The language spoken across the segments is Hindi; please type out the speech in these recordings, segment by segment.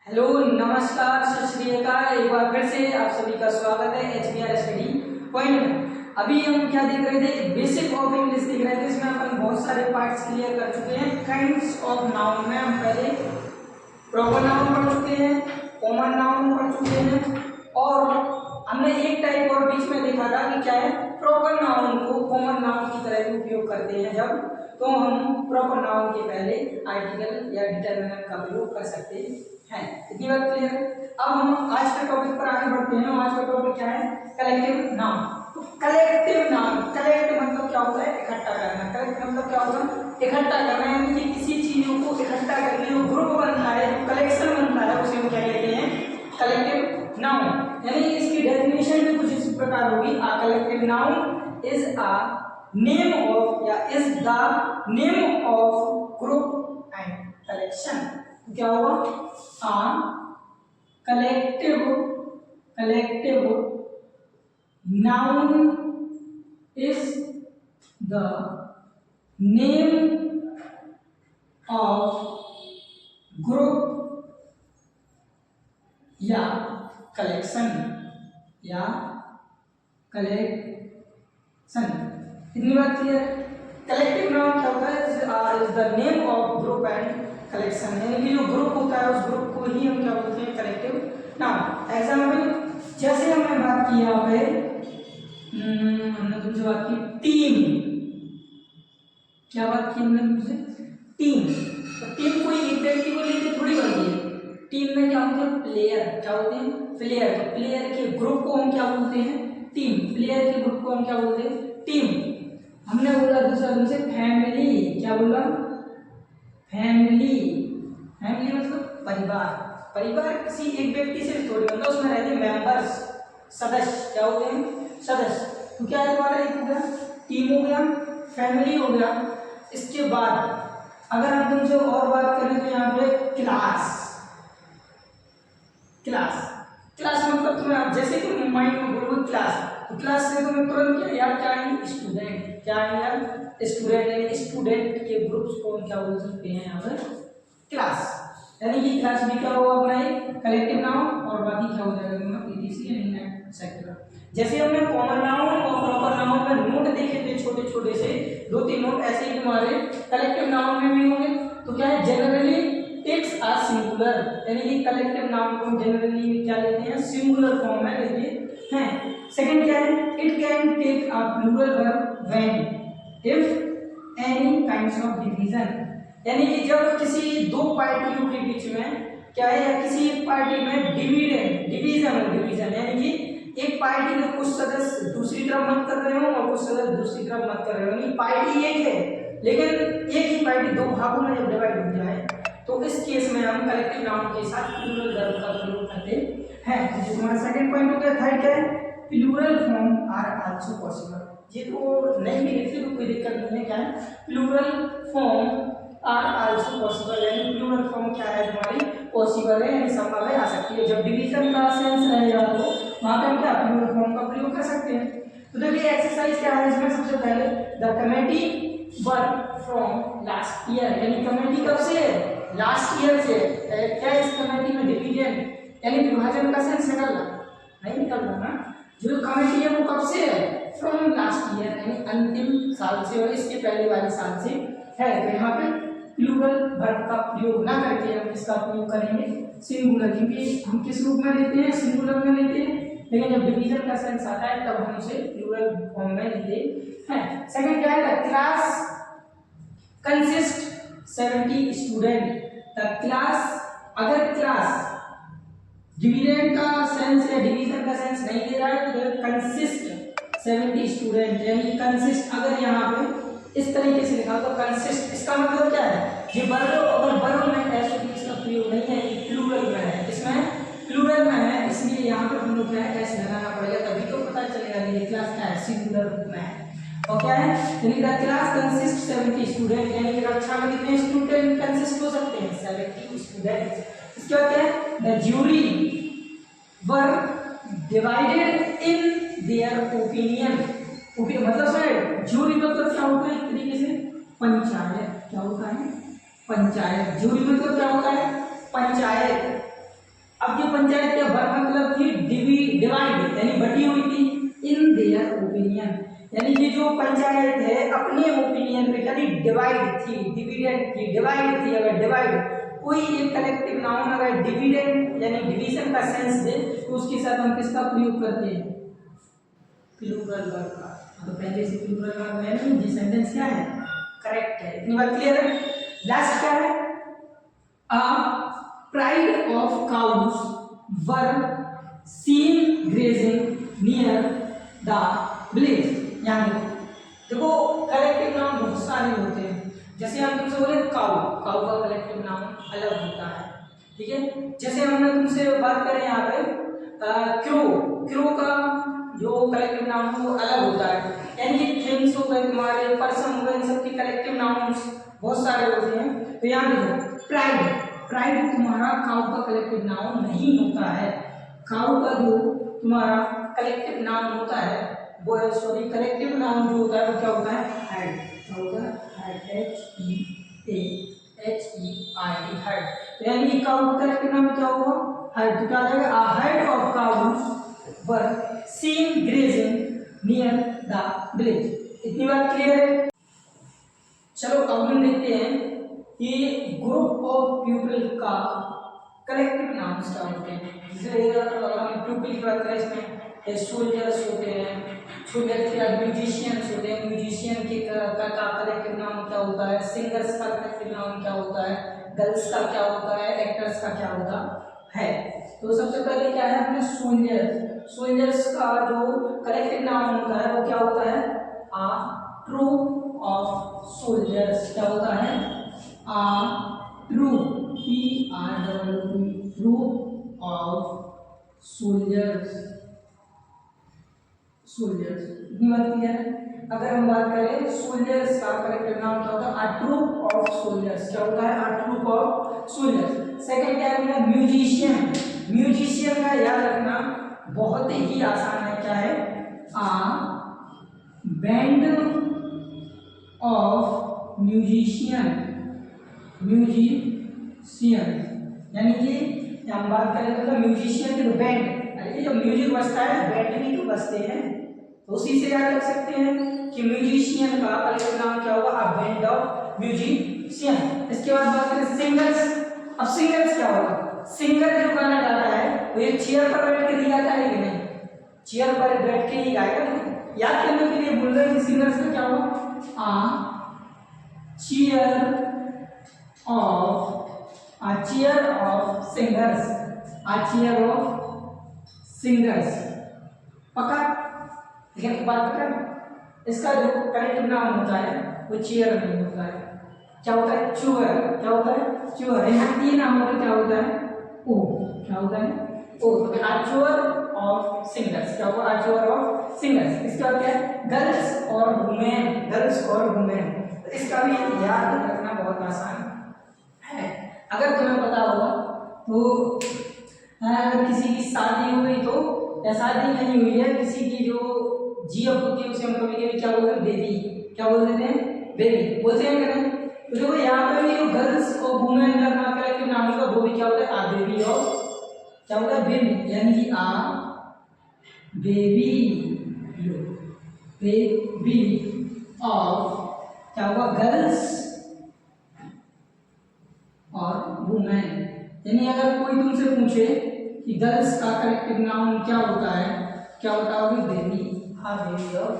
हेलो नमस्कार सत श्री अकाल। एक बार फिर से आप सभी का स्वागत है HBR स्टडी पॉइंट में। अभी हम क्या देख रहे थे, बेसिक ऑफ इंग्लिश देख रहे थे। इसमें अपन बहुत सारे पार्ट्स क्लियर कर चुके हैं। काइंड्स ऑफ नाउन में हम पहले प्रॉपर नाउन पढ़ चुके हैं, कॉमन नाउन पढ़ चुके हैं और हमने एक टाइप और बीच में देखा था कि क्या है, प्रॉपर नाउन को कॉमन नाउन की तरह भी उपयोग करते हैं जब, तो हम प्रॉपर नाउन के पहले आर्टिकल या डिटरमिनेंट का प्रयोग कर सकते हैं। इतनी बात क्लियर है। अब हम आज के टॉपिक पर आगे बढ़ते हैं। आज का टॉपिक क्या है, कलेक्टिव नाउन। तो कलेक्टिव नाउन, कलेक्टिव मतलब क्या होता है, इकट्ठा करना। कलेक्ट मतलब क्या होता है, इकट्ठा करना, यानी कि किसी चीजों को इकट्ठा करके जो ग्रुप बनता है, जो कलेक्शन बनता है, उसे हम क्या कहते हैं, कलेक्टिव नाउन। यानी इसकी डेफिनेशन भी कुछ इस प्रकार होगी, a collective noun is a name of या is the name of group and collection. क्या होगा, collective noun is the name of group या कलेक्शन इतनी बात क्लियर है। कलेक्टिव नाउन क्या होता है, is the name of group and collection, यानी कि जो ग्रुप होता है उस ग्रुप को ही हम क्या बोलते हैं, कलेक्टिव नाउन। एग्जाम्पल जैसे हमने बात की यहाँ पे, हमने तुमसे बात की टीम। क्या बात की हमने तुमसे, टीम। तो टीम कोई एक व्यक्ति को लेकर थोड़ी बनती है। टीम में क्या होते हैं, प्लेयर। क्या होते हैं, प्लेयर। तो प्लेयर के ग्रुप को हम क्या बोलते हैं, टीम। प्लेयर के ग्रुप को हम क्या बोलते हैं, टीम। हमने बोला दूसरा तुमसे फैमिली। क्या बोला, फैमिली। फैमिली मतलब परिवार। परिवार किसी एक व्यक्ति से थोड़ी बनता, उसमें रहते मेंबर्स, सदस्य। क्या होते हैं, सदस्य। तो क्या है हमारा, एक हो गया टीम, हो गया फैमिली, हो गया। इसके बाद अगर हम तुमसे और बात करें तो यहाँ पे क्लास। क्लास मतलब तुम्हें जैसे तुम माइंड में बोलोगे क्लास, तो क्लास से तुम्हें तुरंत क्या याद क्या आएंगे, स्टूडेंट। क्या आएंगे यार, स्टूडेंट। यानी स्टूडेंट के ग्रुप्स को हम क्या बोल सकते हैं यहाँ पर, क्लास। यानी कि क्लास भी क्या होगा अपना एक कलेक्टिव नाउन, और बाकी क्या हो जाएगा तुम्हारा पीटीसी यानी एक्सेट्रा। जैसे हमने कॉमन नाउन और प्रॉपर नाउन में नोट देखे थे, छोटे छोटे से 2-3 नोट, ऐसे ही तुम्हारे कलेक्टिव नाउन में भी होंगे। तो क्या है, जनरली इट्स आ सिंगुलर, यानी कि कलेक्टिव नाउन को जनरली क्या लेते हैं, सिंगुलर फॉर्म में लेते हैं। सेकंड क्या है, it can take a plural verb when if any kinds of division, यानी कि जब किसी दो पार्टियों के बीच में क्या है, या किसी एक पार्टी में डिवीजन, यानी कि एक पार्टी में कुछ सदस्य दूसरी तरफ मत कर रहे हो और कुछ सदस्य दूसरी तरफ मत कर रहे हो। यानी पार्टी एक है लेकिन एक ही पार्टी दो भागों में जब डिवाइड हो जाए, तो इस केस में हम कलेक्टिव नाउन के साथ प्लूरल वर्ब का प्रयोग करते हैं। तो तुम्हारा सेकंड पॉइंट हो गया। थर्ड क्या है, plural form are also possible. ये तो नहीं भी लिखते तो कोई दिक्कत नहीं है। क्या है, plural form are also possible, यानी प्लूरल फॉर्म क्या है तुम्हारी, पॉसिबल है, यानी संभव है, आ सकती है। जब डिवीजन का सेंस रहेगा तो वहां पे हम क्या प्लूरल फॉर्म का प्रयोग कर सकते हैं। तो देखिए एक्सरसाइज क्या है इसमें, सबसे पहले the committee work from last year, यानी कमेटी कब से है, लास्ट ईयर से। क्या इस कमेटी में डिवीजन यानी विभाजन का सेंस निकल रहा नहीं, निकल रहा ना। जो कमेटी है वो कब से है, फ्रॉम लास्ट ईयर, यानी अंतिम साल से, और इसके पहले वाले साल से है। तो यहाँ पे प्लूरल वर्ब का प्रयोग ना करके हम इसका प्रयोग करेंगे सिंगुलर, क्योंकि हम किस रूप में लेते हैं, सिंगुलर में लेते हैं। लेकिन जब डिवीजन का सेंस आता है तब हम उसे प्लूरल फॉर्म में लेते हैं। सेकंड क्या है, class consist 70 student. The class, अगर क्लास डिवीजन का सेंस या डिवीजन का सेंस नहीं दे रहा है तो कंसिस्ट 70 स्टूडेंट, यानी कंसिस्ट अगर यहाँ पे इस तरीके से लिखा तो कंसिस्ट, इसका मतलब क्या है, ये वर्ग, अगर वर्ग में है तो इसका प्रयोग नहीं है, ये प्लूरल में है। इसमें प्लूरल में है, इसलिए यहाँ पे हम लोग क्या है, ऐसे लगाना पड़ेगा, तभी तो पता चलेगा कि ये क्लास क्या है, सिंगुलर में है। और क्या है, यानी द क्लास कंसिस्ट 70 स्टूडेंट, यानी कि कक्षा में कितने स्टूडेंट कंसिस्ट हो सकते हैं, 70 स्टूडेंट। इसके बाद क्या है, the jury were divided in their opinion. मतलब सर ज्यूरी मतलब क्या होता है, एक तरीके से पंचायत। क्या होता है, पंचायत। ज्यूरी मतलब क्या होता है, पंचायत। अब ये पंचायत क्या मतलब थी डिवाइड यानी बटी हुई थी इन देयर ओपिनियन, यानी ये जो पंचायत है अपने ओपिनियन पे क्या थी, डिवाइड थी, डिविडेंड थी, डिवाइड थी। अगर डिवाइड कोई एक कलेक्टिव नाउन अगर डिविडेंड यानी डिवीजन का सेंस दे तो उसके साथ हम किसका प्रयोग करते हैं, प्लूरल वर्ब का। तो पहले से प्लूरल वर्ब है नहीं, ये सेंटेंस क्या है, करेक्ट है। इतनी बात क्लियर है। लास्ट क्या है, a pride of cows were seen grazing near the village. यानी देखो कलेक्टिव नाउन बहुत सारे होते हैं, जैसे हम तुमसे बोले काउ, काउ का कलेक्टिव नाउन अलग होता है, ठीक है। जैसे हमने तुमसे बात करें यहाँ पे क्रो, क्रो का जो कलेक्टिव नाउन है वो अलग होता है। यानी थिंग्स हो गए तुम्हारे, पर्सन हो गए, इन सब के कलेक्टिव नाउन्स बहुत सारे होते हैं। तो यहाँ देखो प्राइड, प्राइड तुम्हारा काउ का कलेक्टिव नाउन नहीं होता है। काउ का जो तुम्हारा कलेक्टिव नाउन होता है वो सॉरी कलेक्टिव नाउन जो होता है वो क्या होता है, हेड। क्या होता है, हेड, HEAD, हेड। यानी काउ का कलेक्टिव नाउन क्या हुआ, हेड। तो क्या आ जाएगा, a head of cows were seen grazing near the village. इतनी बात क्लियर है। चलो अब हम देखते हैं कि ग्रुप ऑफ पीपल का कलेक्टिव नाउन्स क्या होते हैं। जैसे हम पीपल की बात करें, इसमें सोल्जर्स होते हैं, सोल्जर्स के बाद म्यूजिशियंस होते हैं, म्यूजिशियन के का कलेक्टिव नाउन क्या होता है, सिंगर्स का कलेक्टिव नाउन क्या होता है, गर्ल्स का क्या होता है, एक्टर्स का क्या होता है। तो सबसे पहले क्या है अपने सोल्जर्स, सोल्जर्स का जो कलेक्टिव नाउन होता है वो क्या होता है, आ ट्रूप ऑफ सोल्जर्स। क्या होता है, a troop, troop of soldiers, soldiers. इतनी बात क्लियर है। अगर हम बात करें सोल्जर्स का कलेक्टिव नाउन क्या होता है, अ ट्रूप ऑफ सोल्जर्स। क्या होता है, अ ट्रूप ऑफ सोल्जर्स। सेकंड क्या है, म्यूजिशियन। म्यूजिशियन का याद रखना बहुत ही आसान है, क्या है, आ बैंड ऑफ म्यूजिशियन, म्यूजिशियन। यानी कि हम बात करें तो म्यूजिशियन के बैंड, अरे जब म्यूजिक बजता है बैंड भी तो बजते हैं, तो उसी से याद रख सकते हैं कि म्यूजिशियन का कलेक्टिव नाम क्या होगा, अ बैंड ऑफ म्यूजिशियन। इसके बाद बात करें सिंगर्स। अब सिंगर्स क्या होगा, सिंगर जो गाना गाता है वो एक चेयर पर बैठ के नहीं गाता है कि नहीं, चेयर पर बैठ के ही गाएगा। याद करने के लिए बोल रहे हैं कि सिंगर्स का क्या होगा, a choir of singers, a choir of singers. पक्का, लेकिन एक बात पता, इसका जो कलेक्टिव नाम होता है वो चेयर नहीं होता है, क्या होता है, चूअर। क्या होता है, चूअर। यहाँ तीन नामों में क्या होता है, ओ। क्या होता है, ओ। तो आचुअर ऑफ सिंगर्स। क्या होगा, आचुअर ऑफ सिंगर्स। इसके बाद क्या है, गर्ल्स और वुमेन, गर्ल्स और वुमेन। तो इसका भी याद रखना बहुत आसान है। अगर तुम्हें पता होगा तो अगर किसी की शादी हो गई तो, या शादी नहीं हुई है किसी की, जो जीएफ होती है उसे हम कभी कभी क्या बोलते हैं, बेबी। क्या बोल देते हैं, बेबी बोलते हैं करें। तो देखो यहाँ पे भी जो गर्ल्स और वुमेन का कलेक्टिव नाम होगा वो भी क्या होता है, आ बेबी और क्या होता है, बेबी। यानी कि आ बेबी, बेबी ऑफ क्या होगा, गर्ल्स और वुमेन। यानी अगर कोई तुमसे पूछे कि गर्ल्स का कलेक्टिव नाउन क्या होता है, क्या होता है, बेबी, हाँ बेबी ऑफ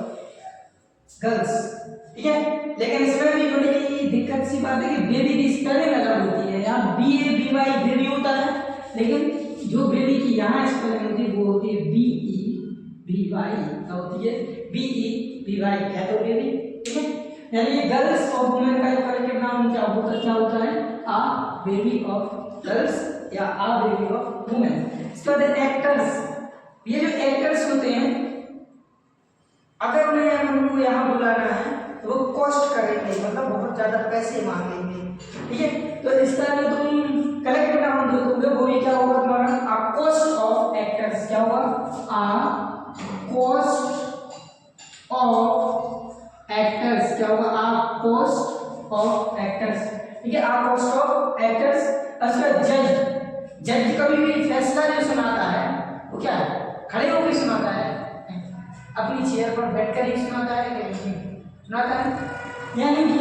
गर्ल्स। ठीक है, लेकिन इसमें भी बड़ी दिक्कत सी बात है कि बेबी की स्पेलिंग अलग होती है। यहाँ BABY बेबी होता है, लेकिन जो बेबी की यहाँ स्पेलिंग होती है वो होती है BEBY। क्या होती है, BEBY, क्या तो बेबी। ठीक है, यानी ये गर्ल्स और वुमेन का जो कलेक्टिव नाम क्या होता है, आ बेबी ऑफ गर्ल्स या आ बेबी ऑफ वुमेन। इसके बाद एक्टर्स। ये जो एक्टर्स होते हैं अगर उन्हें उनको यहाँ बुलाना है तो वो कॉस्ट करेंगे, मतलब बहुत ज्यादा पैसे मांगेंगे। ठीक है, तो इसका जो तुम कलेक्टिव नाउन देखोगे वो भी क्या होगा तुम्हारा, आ कॉस्ट ऑफ एक्टर्स। क्या होगा, आ कॉस्ट ऑफ एक्टर्स। क्या होगा, आ कॉस्ट ऑफ एक्टर्स। ठीक है, आ कॉस्ट ऑफ एक्टर्स। जज, जज का कभी भी फैसला जो सुनाता है वो क्या है, खड़े होकर सुनाता है, अपनी चेयर पर बैठकर ही सुनाता है कि नहीं सुनाता है। यानी कि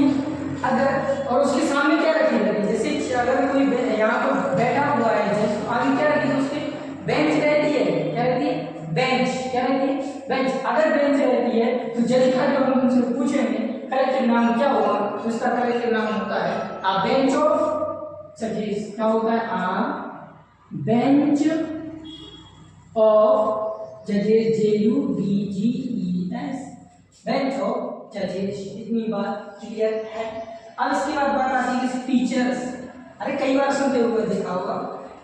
अगर और उसके सामने क्या रखी लगी, जैसे अगर कोई यहाँ पर बैठा हुआ है जज, आगे क्या रखी है उसके, बेंच रहती है, क्या रहती है, बेंच, क्या रहती है, बेंच। अगर बेंच रहती है तो जज का जो हम उनसे पूछेंगे कलेक्टिव नाम क्या होगा, तो उसका कलेक्टिव नाम होता है आ बेंच ऑफ जजेस। क्या होता है, आ बेंच ऑफ जजेस, JUDGES, बेंच ऑफ जजेस। इतनी बात क्लियर है। अब इसके बाद बात आती है टीचर्स। अरे कई बार सुनते हुए देखा होगा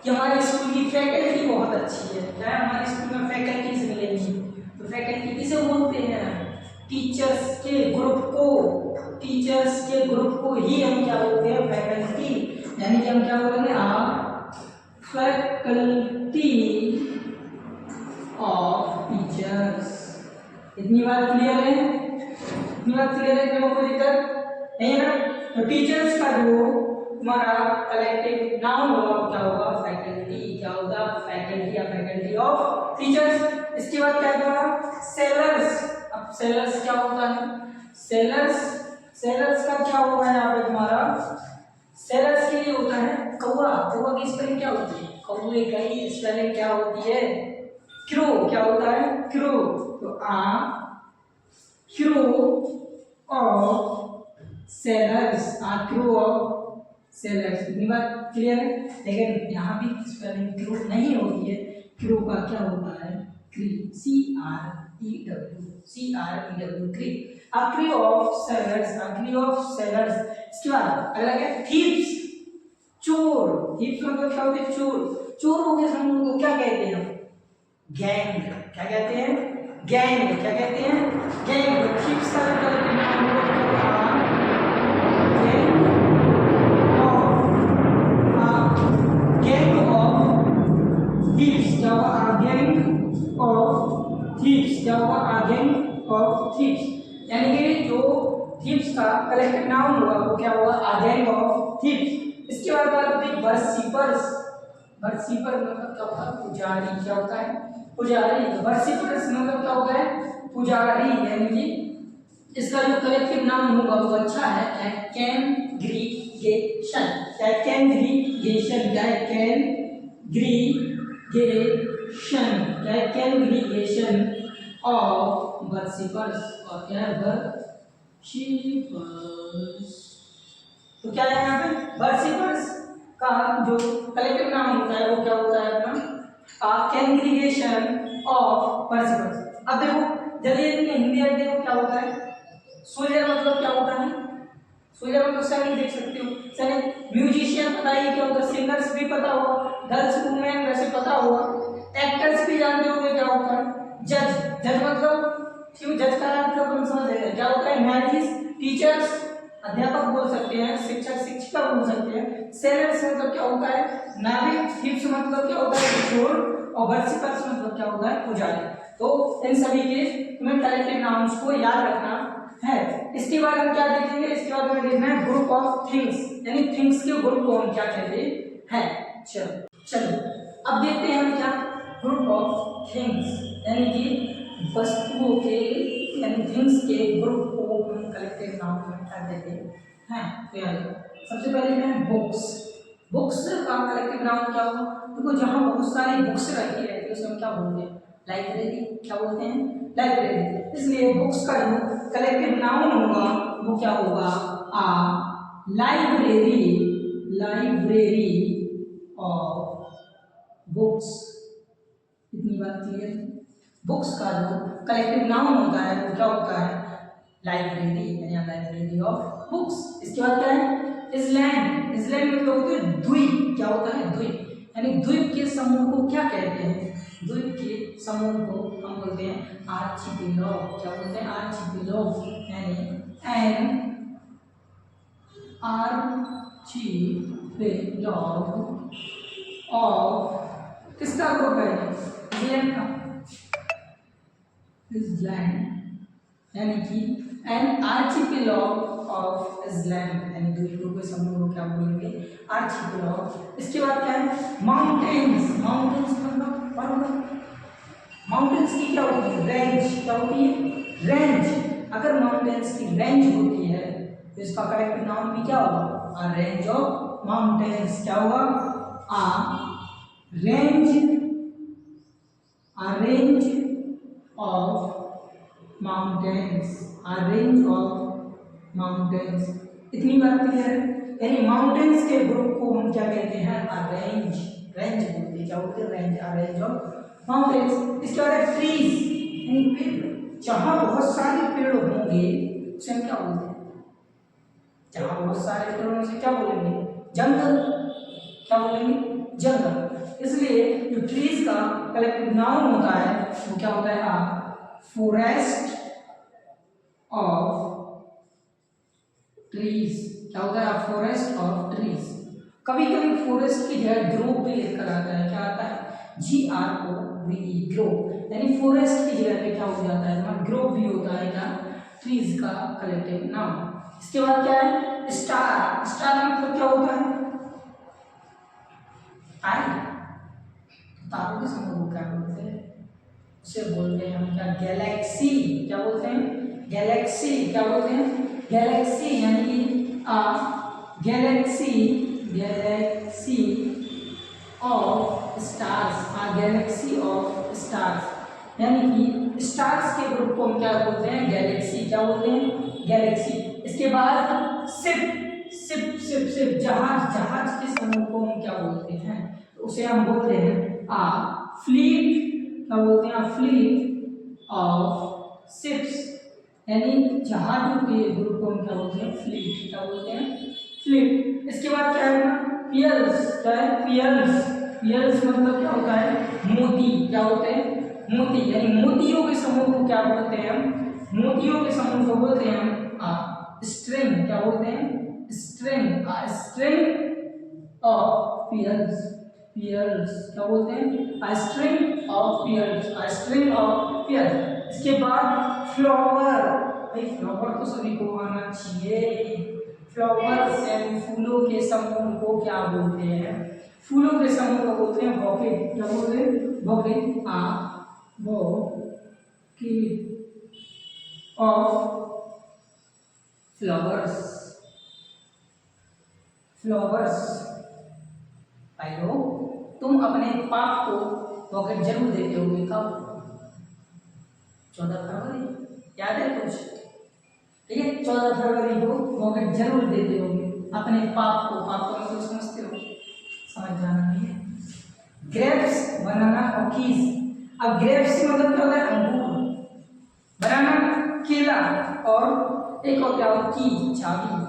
कि हमारे स्कूल की फैकल्टी बहुत अच्छी है, क्या है, हमारे स्कूल में फैकल्टीज मिलेंगी, तो फैकल्टी किसे बोलते हैं, टीचर्स के ग्रुप को, टीचर्स के ग्रुप को ही हम क्या बोलते हैं, फैकल्टी। यानी कि हम क्या बोलेंगे, फैकल्टी ऑफ टीचर्स। इतनी बात क्लियर है, इतनी बात क्लियर है, क्यों कोई दिक्कत नहीं है ना। तो टीचर्स का जो हमारा कलेक्टिव नाउन होगा क्या होगा, फैकल्टी। क्या होगा, फैकल्टी या फैकल्टी ऑफ टीचर्स। इसके बाद क्या होगा, सेलर्स। अब सेलर्स क्या होता है, सेलर्स, सेलर्स का क्या होगा यहाँ पे तुम्हारा, सेलर्स के लिए होता है कौवा। कौवा की स्पेलिंग क्या होती है, कौवे की स्पेलिंग क्या होती है, क्रो। क्या होता है, क्रो। तो crow of sellers, crow of sellers. इतनी बात क्लियर है। लेकिन यहाँ भी स्पेलिंग क्रो नहीं होती है, क्रो का क्या होता है, क्री, CREW, क्री। क्री ऑफ सेलर्स, क्री ऑफ सेलर्स। इसके बाद अगला क्या, थीव्स, चोर। थीव्स मतलब क्या होते हैं, चोर। चोरों के समूह को क्या कहते हैं, गैंग। क्या कहते हैं, गैंग। क्या कहते हैं, गैंग। थीव्स का मतलब नाम गैंग ऑफ थीव्स। क्या होगा, गैंग ऑफ थीव्स। क्या होगा, गैंग ऑफ थीव्स। यानी कि जो थीव्स का कलेक्टिव नाउन होगा वो क्या होगा, गैंग ऑफ थीव्स। इसके बाद बात होती है वर्शिपर्स। वर्शिपर मतलब क्या होता है, पुजारी। क्या होता है, पुजारी। वर्शिपर्स मतलब क्या होता है, पुजारी। यानी कि इसका जो कलेक्टिव नाम होगा वो अच्छा है, कैंग्रीगेशन। क्या है, कैंग्रीगेशन। क्या है, कैंग्रीगेशन। क्या है, कैंग्रीगेशन ऑफ वर्शिपर्स। और क्या है, वर्शिपर्स। तो क्या है यहाँ पे, वर्शिपर्स का जो कलेक्टिव नाम होता है वो क्या होता है अपना, कैंग्रीगेशन ऑफ वर्शिपर्स। अब देखो जल्दी इनके हिंदी अर्थ देखो क्या होता है, सोल्जर मतलब क्या होता है, सोल्जर मतलब सैनिक। देख सकते हो सैनिक। म्यूजिशियन पता ही क्या होता है, सिंगर्स भी पता होगा, गर्ल्स वुमेन वैसे पता होगा, एक्टर्स भी जानते होंगे क्या होता है, जज। जज मतलब क्यों, जज का मतलब तुम समझ रहे हैं क्या होता है, न्यायाधीश। टीचर्स अध्यापक बोल सकते हैं, शिक्षक शिक्षिका बोल सकते हैं। सेलर्स मतलब क्या होता है, नाविक। थीव्स मतलब क्या होता है, चोर। और वर्शिपर्स मतलब क्या होता है, पुजारी। तो इन सभी के तुम्हें कलेक्टिव नाउन्स को याद रखना है। इसके बाद हम क्या देखेंगे, इसके बाद हमें देखना है ग्रुप ऑफ थिंग्स, यानी थिंग्स के ग्रुप को हम क्या कहते हैं। चलो चलो अब देखते हैं हम क्या, ग्रुप ऑफ थिंग्स, यानी कि वस्तुओं के, यानी थिंग्स के ग्रुप को हम कलेक्टिव नाउन में क्या कहते हैं। तो यानी सबसे पहले है बुक्स। बुक्स का कलेक्टिव नाउन क्या होगा, देखो जहाँ बहुत सारी बुक्स रखी रहती है उसे हम क्या बोलते हैं, लाइब्रेरी। क्या बोलते हैं, लाइब्रेरी। इसलिए बुक्स का जो कलेक्टिव नाउन होगा वो क्या होगा, लाइब्रेरी। Library of books. इतनी बात क्लियर है। बुक्स का जो कलेक्टिव नाउन होता है वो क्या होता है, लाइब्रेरी, यानी लाइब्रेरी ऑफ बुक्स। इसके बाद क्या है, इसलैंड। इसलैंड मतलब होते हैं द्वीप। क्या होता है, द्वीप। यानी द्वीप के समूह को क्या कहते हैं, द्वीप के समूह को हम बोलते हैं आर्चिपेलाग। क्या बोलते हैं, आर्चिपेलाग। यानी एन आर्चिपेलाग ऑफ, किसका ग्रुप है, इसलैंड का। इसलैंड यानी कि एन आर्चिपेलाग ऑफ इसलैंड, यानी द्वीपों के समूह को क्या बोलेंगे, आर्चिपेलाग। इसके बाद क्या है, माउंटेन्स। माउंटेन्स मतलब पर्वत। माउंटेन्स की क्या होती है, रेंज। क्या होती है, रेंज। अगर माउंटेन्स की रेंज होती है तो इसका करेक्ट नाम भी क्या होगा, अ रेंज ऑफ माउंटेन्स। क्या होगा, अ range, a range of mountains, a range of mountains. इतनी बात क्लियर है। यानी माउंटेन्स के ग्रुप को हम क्या कहते हैं, अ रेंज। रेंज बोलते हैं, क्या बोलते हैं, range, a range of mountains. इसके बाद है ट्रीज, यानी पेड़। जहां बहुत सारे पेड़ होंगे उसे हम क्या बोलते हैं, जहां बहुत सारे पेड़ होंगे उसे क्या बोलेंगे, जंगल। क्या बोलेंगे, जंगल। इसलिए जो ट्रीज का कलेक्टिव नाउन होता है वो क्या होता है, अ फॉरेस्ट ऑफ ट्रीज। क्या होता है, फॉरेस्ट ऑफ ट्रीज। कभी कभी फॉरेस्ट की जगह ग्रोव भी लेकर आता है। क्या आता है, GROVE, ग्रोव। यानी फॉरेस्ट की जगह पे क्या हो जाता है, वहां ग्रोव भी होता है, क्या, ट्रीज का कलेक्टिव नाउन। इसके बाद क्या है, स्टार। स्टार मतलब क्या होता है, तारे। तारों के समूह को क्या बोलते हैं, उसे बोलते हैं हम क्या, गैलेक्सी। क्या बोलते हैं, गैलेक्सी। क्या बोलते हैं, गैलेक्सी। यानी कि Galaxy, Galaxy of stars, Galaxy of stars. यानी कि स्टार्स के ग्रुप को हम क्या बोलते हैं, गैलेक्सी। क्या बोलते हैं, गैलेक्सी। इसके बाद शिप। शिप, शिप, शिप, जहाज। जहाज के समूह को हम क्या बोलते हैं, तो उसे हम बोलते हैं फ्लीट। क्या बोलते हैं, फ्लीट ऑफ शिप्स। यानी जहाजों के ग्रुप को हम क्या बोलते हैं, फ्लीट। क्या बोलते हैं, फ्लीट। इसके बाद क्या है, पियर्स। क्या है, पियर्स। पियर्स मतलब क्या होता है, मोती। क्या होते हैं, मोती। यानी मोतियों के समूह को क्या बोलते हैं हम, मोतियों के समूह को बोलते हैं हम स्ट्रिंग। क्या बोलते हैं, string, string of pearls. Pearls क्या बोलते हैं, string of pearls, string of pearls. इसके बाद फ्लावर। भाई फ्लावर तो सभी को आना चाहिए। फ्लावर्स यानी फूलों के समूह को क्या बोलते हैं, फूलों के समूह को बोलते हैं बॉकेट। क्या बोलते हैं, bouquet, bouquet of flowers. Flowers. भाई लोग, तुम अपने पाप को पॉकेट जरूर देते होगे। कब, 14 फरवरी, याद है कुछ, ठीक है, 14 फरवरी को पॉकेट जरूर देते होगे अपने पाप को। पाप को मतलब समझते हो, समझ जाना नहीं है। ग्रेप्स, बनाना और कीज। अब ग्रेप्स मतलब क्या होता है, अंगूर। बनाना, केला, और एक और क्या होता है, की, चाबी।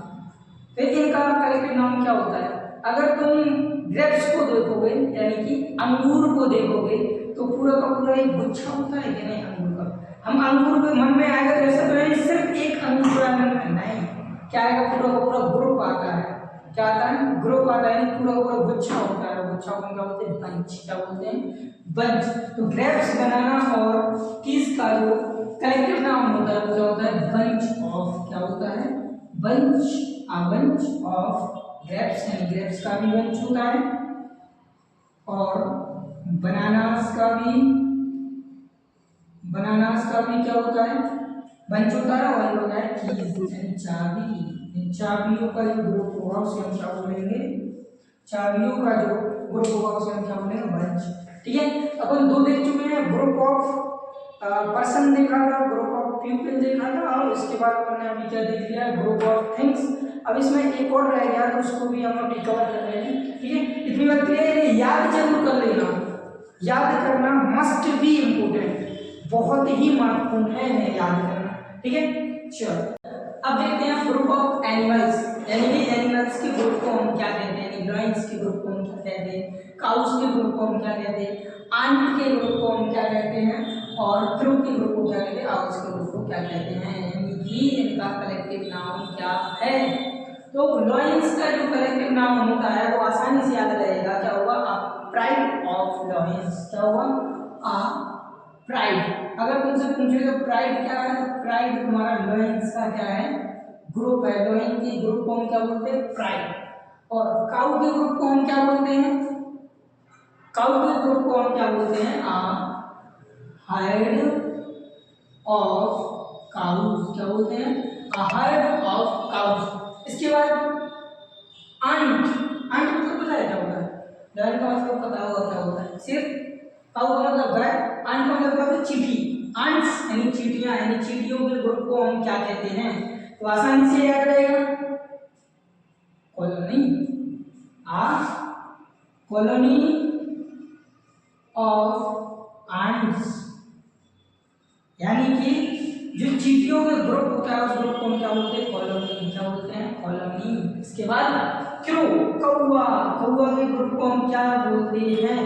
फिर इनका कलेक्टिव नाम क्या होता है, अगर तुम ग्रेप्स को देखोगे यानी कि अंगूर को देखोगे तो पूरा का पूरा एक गुच्छा होता है कि नहीं अंगूर का। हम अंगूर के मन में आएगा जैसे तो यानी सिर्फ एक अंगूर मन में नहीं, क्या आएगा, पूरा का पूरा ग्रुप आता है। क्या आता है, ग्रुप आता है, यानी पूरा का पूरा गुच्छा होता है। गुच्छा को क्या बोलते हैं, बंच। क्या बोलते हैं, बंच। तो ग्रेप्स, बनाना और कीज का जो कलेक्टिव नाम होता है वो क्या होता है, बंच ऑफ। क्या होता है, bunch, a bunch of grapes। यानी ग्रेप्स का भी बंच होता है, और बनानास का भी, बनानास का भी क्या होता है, बंच होता है। और होता है कीज यानी चाबी। इन चाबियों का जो ग्रुप होगा उसे हम क्या बोलेंगे, चाबियों का जो ग्रुप होगा उसे हम क्या बोलेंगे, बंच। ठीक है, अपन दो देख चुके हैं, ग्रुप ऑफ पर्सन देखा था, ग्रुप ऑफ पीपल देखा था, और इसके बाद अपन ने अभी क्या देख लिया, ग्रुप ऑफ थिंग्स। अब इसमें एक और रह गया तो उसको भी हम अभी कवर कर रहे हैं। ठीक है, इतनी बात क्लियर है, याद जरूर कर लेना। याद करना मस्ट बी इम्पोर्टेंट, बहुत ही महत्वपूर्ण है इन्हें याद करना। ठीक है, चलो अब देखते हैं ग्रुप ऑफ एनिमल्स। यानी कि एनिमल्स के ग्रुप को हम क्या कहते हैं, लॉयंस के ग्रुप को हम क्या कहते हैं, काउस के ग्रुप को हम क्या कहते हैं, आंट के ग्रुप को हम क्या कहते हैं, और क्रू के ग्रुप को क्या कहते हैं, आउस के ग्रुप को क्या कहते हैं। यानी कि इनका कलेक्टिव नाम क्या है। तो लॉयंस का जो कलेक्टिव नाम होता है वो आसानी से याद रहेगा, क्या होगा, प्राइड ऑफ लॉयंस। क्या होगा, प्राइड। अगर तुमसे पूछे तो प्राइड क्या है, तो प्राइड तुम्हारा लॉयंस का क्या है, ग्रुप है, तो इनकी ग्रुप को हम क्या बोलते हैं, प्राइड। और काऊ के ग्रुप को हम क्या बोलते हैं, काऊ के ग्रुप को हम क्या बोलते हैं, हर्ड ऑफ काउज। क्या बोलते हैं, हर्ड ऑफ काउज। इसके बाद आंट, आंट मतलब पता है क्या होता है, गाय का मतलब पता होगा क्या होता है, सिर्फ काऊ का मतलब गाय, आंट का मतलब चींटी। आंट्स यानी चींटियां, यानी चींटियों के ग्रुप को हम क्या कहते हैं, तो आसानी से याद रहेगा, कॉलोनी। कॉलोनी ऑफ आंट्स, यानी कि जो चींटियों का ग्रुप होता है उस ग्रुप को हम क्या बोलते हैं, कॉलोनी। क्या बोलते हैं, कॉलोनी। इसके बाद क्रो, कौवा, कौवा के ग्रुप को हम क्या बोलते हैं,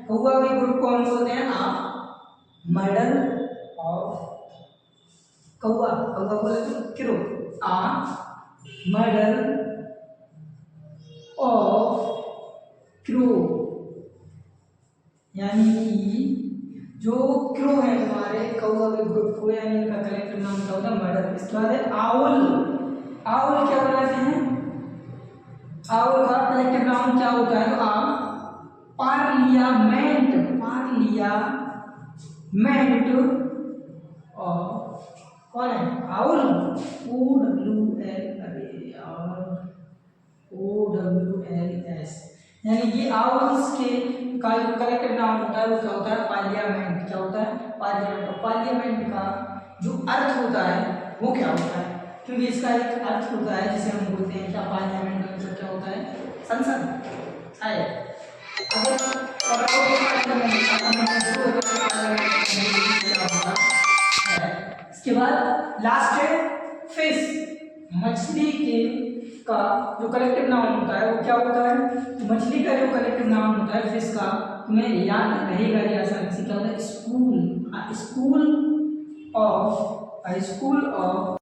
कौवा के ग्रुप को हम बोलते हैं मर्डर ऑफ कौवा। कौवा बोले तो क्रो, मर्डर ऑफ क्रो, यानी कि जो क्रो है तुम्हारे कौवा के ग्रुप को, यानी इनका कलेक्टिव नाम क्या होता है, मर्डर। इसके बाद है आउल। आउल क्या बनाते हैं, आउल का कलेक्टिव नाम क्या होता है, तो पार्लियामेंट, पार्लियामेंट। और कौन है आउल, OWLS, यानी कि आउल्स के का जो कलेक्टिव नाम होता है वो क्या होता है, पार्लियामेंट। क्या होता है, पार्लियामेंट। और पार्लियामेंट का जो अर्थ होता है वो क्या होता है, क्योंकि इसका एक अर्थ होता है जिसे हम बोलते हैं क्या, पार्लियामेंट का मतलब क्या होता है, संसद। शायद इसके बाद लास्ट है फिश। मछली के का जो कलेक्टिव नाउन होता है वो क्या होता है, तो मछली का जो कलेक्टिव नाउन होता है फिश का, तुम्हें याद रहेगा ये आसानी से, क्या होता है, स्कूल। School of